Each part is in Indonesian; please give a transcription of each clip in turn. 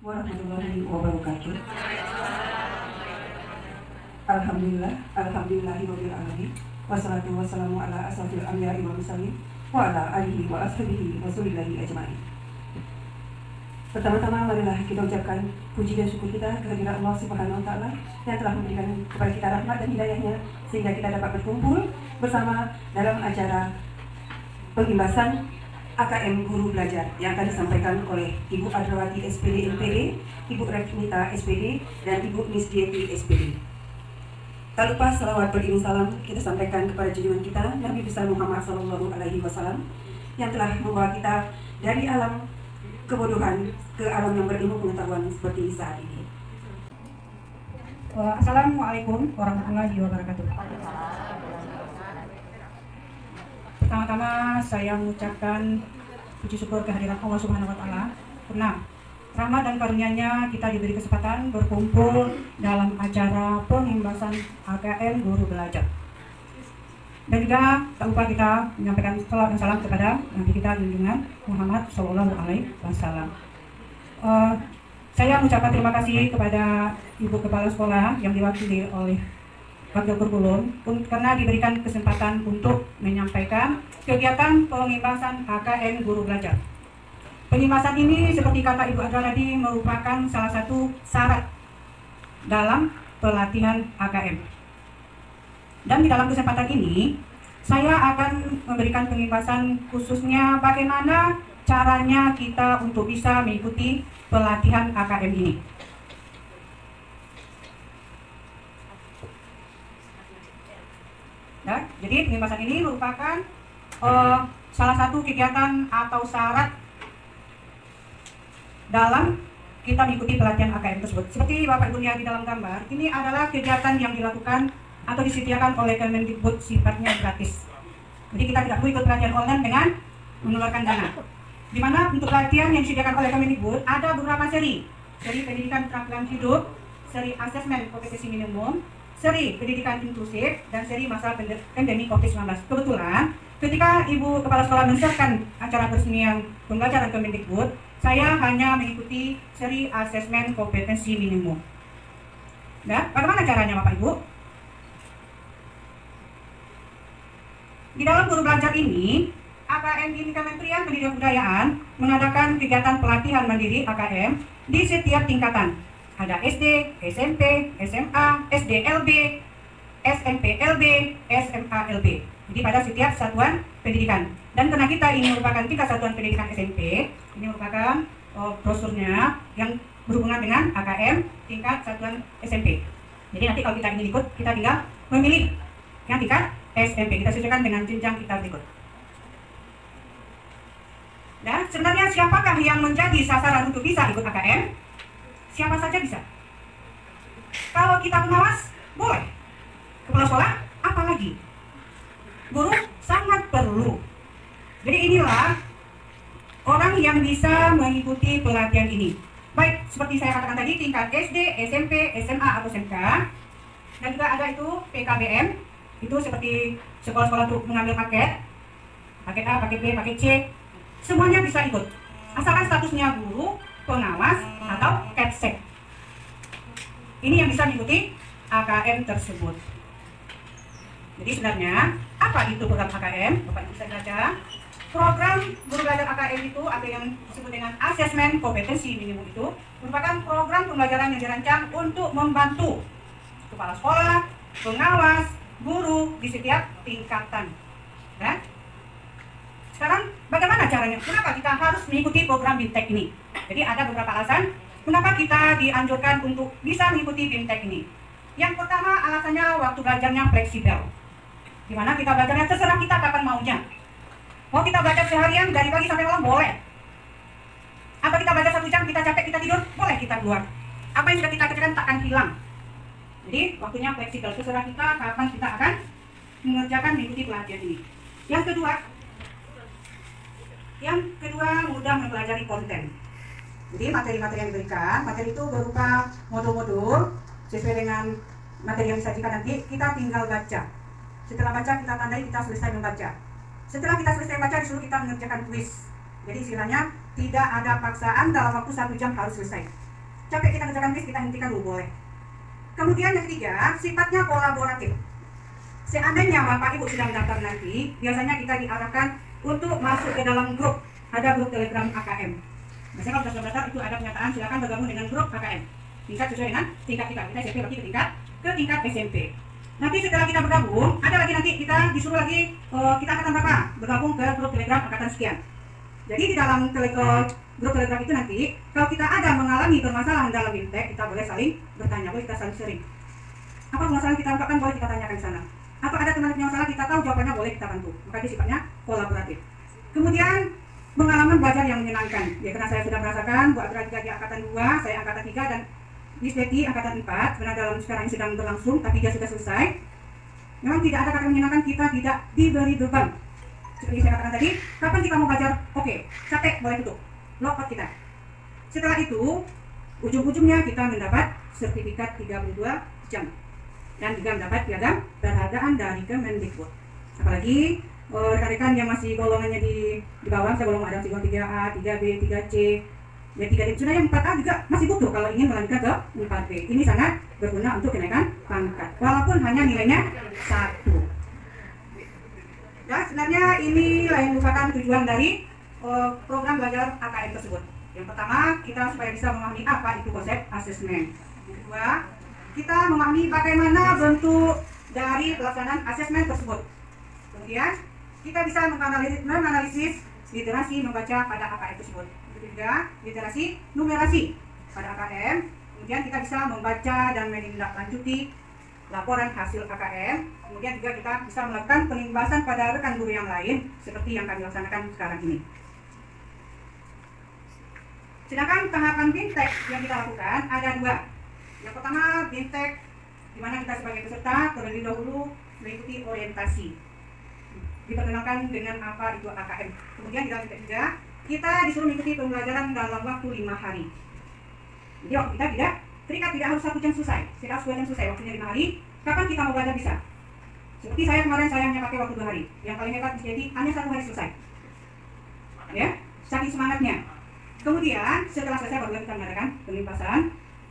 warahmatullahi wabarakatuh. Alhamdulillahirabbil alamin. Wassalatu wassalamu ala asrofil anbiya'i wal mursalin wa ala alihi wa ashabihi wa shollillahi ajma'in. Pertama-tama marilah kita ucapkan puji dan syukur kita kehadirat Allah Subhanahu wa taala yang telah memberikan kepada kita rahmat dan hidayahnya sehingga kita dapat berkumpul bersama dalam acara pengimbasan AKM Guru Belajar yang akan disampaikan oleh Ibu Adrawati SPD MPD, Ibu Reknita SPD, dan Ibu Misdieti SPD. Tak lupa salawat beriring salam kita sampaikan kepada junjungan kita Nabi besar Muhammad SAW yang telah membawa kita dari alam kebodohan ke alam yang berilmu pengetahuan seperti saat ini. Assalamualaikum warahmatullahi wabarakatuh. Pertama-tama saya mengucapkan puji syukur kehadiran Allah Subhanahu wa taala karena rahmat dan karunia-Nya kita diberi kesempatan berkumpul dalam acara pengimbasan AKM Guru Belajar. Dan juga tak lupa kita menyampaikan salawat dan salam kepada Nabi kita junjungan Muhammad SAW. Saya mengucapkan terima kasih kepada Ibu Kepala Sekolah yang diwakili oleh Wakil Kurkulum karena diberikan kesempatan untuk menyampaikan kegiatan pengimbasan AKM Guru Belajar. Pengimbasan ini seperti kata Ibu Adra tadi merupakan salah satu syarat dalam pelatihan AKM. Dan di dalam kesempatan ini saya akan memberikan pengimbasan khususnya bagaimana caranya kita untuk bisa mengikuti pelatihan AKM ini. Nah, jadi pengimbasan ini merupakan salah satu kegiatan atau syarat dalam kita mengikuti pelatihan AKM tersebut. Seperti Bapak Ibu lihat di dalam gambar, ini adalah kegiatan yang dilakukan atau disediakan oleh Kemendikbud sifatnya gratis. Jadi kita tidak perlu ikut pelatihan online dengan mengeluarkan dana. Di mana untuk pelatihan yang disediakan oleh Kemendikbud ada beberapa seri pendidikan keterampilan hidup, seri asesmen kompetensi minimum, seri pendidikan inklusif, dan seri masa pandemi COVID-19. Kebetulan, ketika Ibu Kepala Sekolah menyiapkan acara peresmian pembelajaran Kemendikbud, saya hanya mengikuti seri asesmen kompetensi minimum. Nah, bagaimana caranya Bapak Ibu? Di dalam Guru Belajar ini, AKM ini Kementerian Pendidikan Kebudayaan mengadakan kegiatan pelatihan mandiri AKM di setiap tingkatan. Ada SD, SMP, SMA, SDLB, SMPLB, SMALB. Jadi pada setiap satuan pendidikan. Dan karena kita ini merupakan tingkat satuan pendidikan SMP, ini merupakan brosurnya yang berhubungan dengan AKM tingkat satuan SMP. Jadi nanti kalau kita ingin ikut, kita tinggal memilih yang tingkat SMP. Kita sesuaikan dengan jenjang kita berikut. Dan sebenarnya siapakah yang menjadi sasaran untuk bisa ikut AKM? Siapa saja bisa. Kalau kita pengawas, boleh. Kepala sekolah, apalagi. Guru sangat perlu. Jadi inilah orang yang bisa mengikuti pelatihan ini. Baik, seperti saya katakan tadi, tingkat SD, SMP, SMA, atau SMK. Dan juga ada itu PKBM. Itu seperti sekolah-sekolah untuk mengambil paket A, paket B, paket C. Semuanya bisa ikut. Asalkan statusnya guru, pengawas, atau capsek. Ini yang bisa mengikuti AKM tersebut. Jadi sebenarnya apa itu program AKM? Bapak Ibu bisa baca. Program Guru Belajar AKM itu atau yang disebut dengan asesmen kompetensi minimum itu merupakan program pembelajaran yang dirancang untuk membantu kepala sekolah, pengawas, guru di setiap tingkatan. Nah, sekarang bagaimana caranya? Kenapa kita harus mengikuti program BIMTEK ini? Jadi ada beberapa alasan kenapa kita dianjurkan untuk bisa mengikuti BIMTEK ini. Yang pertama alasannya waktu belajarnya fleksibel. Dimana kita belajarnya terserah kita kapan maunya. Mau kita belajar seharian dari pagi sampai malam boleh. Atau kita belajar 1 jam, kita capek, kita tidur, boleh kita keluar. Apa yang sudah kita kerjakan tak akan hilang. Jadi waktunya fleksibel, terserah kita kapan kita akan mengerjakan mengikuti pelatihan ini. Yang kedua mudah mempelajari konten. Jadi materi-materi yang diberikan, materi itu berupa modul-modul sesuai dengan materi yang disajikan nanti, kita tinggal baca. Setelah baca kita tandai kita selesai membaca. Setelah kita selesai baca disuruh kita mengerjakan kuis. Jadi istilahnya tidak ada paksaan dalam waktu 1 jam harus selesai. capek kita kerjakan list, kita hentikan dulu boleh. Kemudian yang ketiga, sifatnya kolaboratif. Seandainya Bapak Ibu sudah mendaftar nanti, biasanya kita diarahkan untuk masuk ke dalam grup. Ada grup Telegram AKM. Biasanya kalau sudah mendaftar itu ada pernyataan silakan bergabung dengan grup AKM. Tingkat sesuai dengan tingkat kita. Kita SMP lagi ke tingkat SMP. Nanti setelah kita bergabung, ada lagi nanti kita disuruh lagi kita angkatan berapa bergabung ke grup Telegram angkatan sekian. Jadi di dalam grup Telegram itu nanti, kalau kita ada mengalami permasalahan dalam BIMTEK, kita boleh saling bertanya, boleh kita saling sharing. Apa permasalahan kita ungkapkan, boleh kita tanyakan di sana. Atau ada teman punya masalah, kita tahu jawabannya, boleh kita bantu. Maka ini sifatnya kolaboratif. Kemudian pengalaman belajar yang menyenangkan. Ya, karena saya sudah merasakan Bu Adra juga di angkatan 2, saya angkatan 3 dan Miss Betty angkatan 4. Sebenarnya dalam sekarang ini sedang berlangsung, tapi dia sudah selesai. Memang tidak ada kata menyenangkan, kita tidak diberi beban. Seperti saya katakan tadi, kapan kita mau belajar? Oke, capek, boleh tutup. Logout kita. Setelah itu, ujung-ujungnya kita mendapat sertifikat 32 jam. Dan juga mendapat piagam penghargaan dari Kemendikbud. Apalagi rekan-rekan yang masih golongannya di bawah, saya golongan ada golongan 3A, 3B, 3C, ya 3D. Sebenarnya 4A juga masih butuh kalau ingin melanjutkan ke 4B. Ini sangat berguna untuk kenaikan pangkat, walaupun hanya nilainya 1. Dan sebenarnya ini yang merupakan tujuan dari program belajar AKM tersebut. Yang pertama, kita supaya bisa memahami apa itu konsep asesmen. Yang kedua, kita memahami bagaimana bentuk dari pelaksanaan asesmen tersebut. Kemudian, kita bisa menganalisis literasi membaca pada AKM tersebut. Ketiga, literasi numerasi pada AKM. Kemudian kita bisa membaca dan menindaklanjuti laporan hasil AKM. Kemudian juga kita bisa melakukan pelimbasan pada rekan guru yang lain seperti yang kami laksanakan sekarang ini. Sedangkan tahapan BIMTEK yang kita lakukan ada 2. Yang pertama, BIMTEK di mana kita sebagai peserta terlebih dahulu mengikuti orientasi. Diperkenalkan dengan apa itu AKM. Kemudian di dalam BIMTEK juga kita disuruh mengikuti pembelajaran dalam waktu 5 hari. Jadi waktu kita tidak harus 1 jam selesai, tidak harus 2 jam selesai, waktunya 5 hari. Kapan kita mau belajar bisa? Seperti saya kemarin, saya hanya pakai waktu 2 hari. Yang paling hebat jadi hanya 1 hari selesai. Ya, saking semangatnya. Kemudian setelah selesai baru kita mengadakan pelimpasan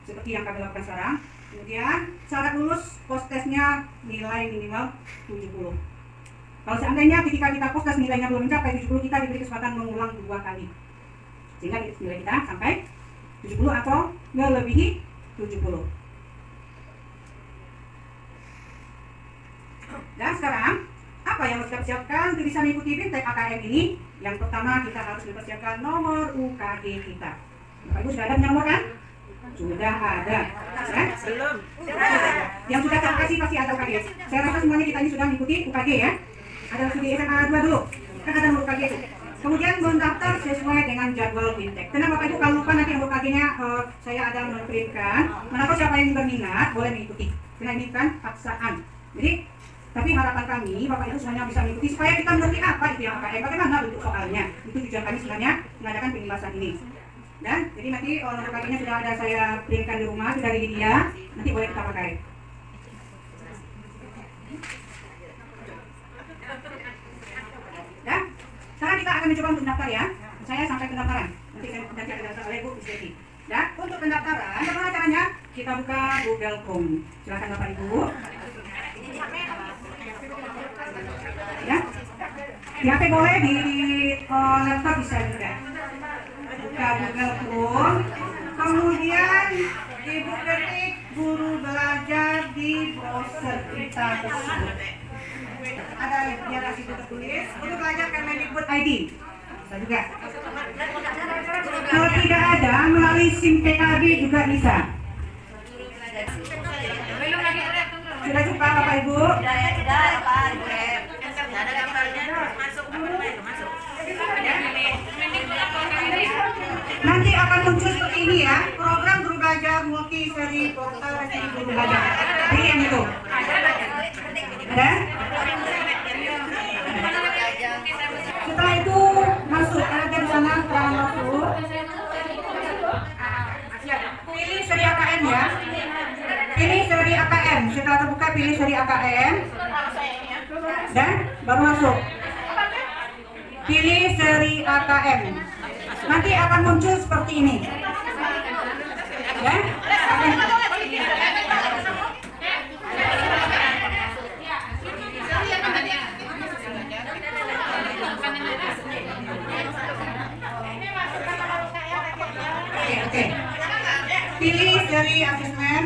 seperti yang kami lakukan sekarang. Kemudian syarat lulus post-testnya nilai minimal 70. Kalau seandainya ketika kita post-test nilainya belum mencapai 70, kita diberi kesempatan mengulang 2 kali. Sehingga nilai kita sampai 70 atau melebihi 70. Dan sekarang, apa yang harus kita persiapkan untuk bisa mengikuti BIMTEK AKM ini? Yang pertama, kita harus mempersiapkan nomor UKG kita. Bapak Ibu sudah ada nomor kan? Sudah ada. Ya? Belum. Yang sudah terkasih pasti ada UKG. Saya rasa semuanya kita ini sudah mengikuti UKG ya. Ada studi SMA 2 dulu. Kan ada nomor UKG itu. Kemudian mendaftar sesuai dengan jadwal BIMTEK. Tenang Bapak Ibu, kalau lupa nanti nomor UKG-nya saya ada memberikan. Menapa siapa yang berminat boleh mengikuti. Karena ini kan paksaan. Jadi tapi harapan kami, Bapak Ibu semuanya bisa mengikuti supaya kita mengerti apa itu yang AKM, bagaimana bentuk soalnya. Itu tujuan kami sebenarnya mengadakan pembahasan ini. Dan jadi nanti nomor UKG-nya sudah ada saya printkan di rumah, sudah dari dia, nanti boleh kita pakai. Dan sekarang kita akan mencoba untuk mendaftar ya. Saya sampai pendaftaran. Nanti akan daftar oleh Bu Istri. Dan untuk pendaftaran, bagaimana caranya? Kita buka Google Chrome. Silakan Bapak Ibu. Ya, di HP boleh, di laptop bisa juga. Buka Google Chrome, kemudian Ibu ketik guru belajar di browser kita tersebut. Ada biar situ tertulis untuk belajar Kemendikbud ID. Bisa juga. Kalau tidak ada, melalui SIM PKB juga bisa. Sudah jumpa Bapak Ibu? Nanti akan muncul seperti ini ya, program guru belajar multi seri portal resmi guru belajar. Ini yang itu. Ada? Setelah itu masuk, ada di sana keterangan masuk. Pilih seri AKM ya. Pilih seri AKM. Setelah terbuka pilih seri AKM. Dan baru masuk. Pilih seri AKM. Nanti akan muncul seperti ini. Ya? Oke. Pilih dari asesmen.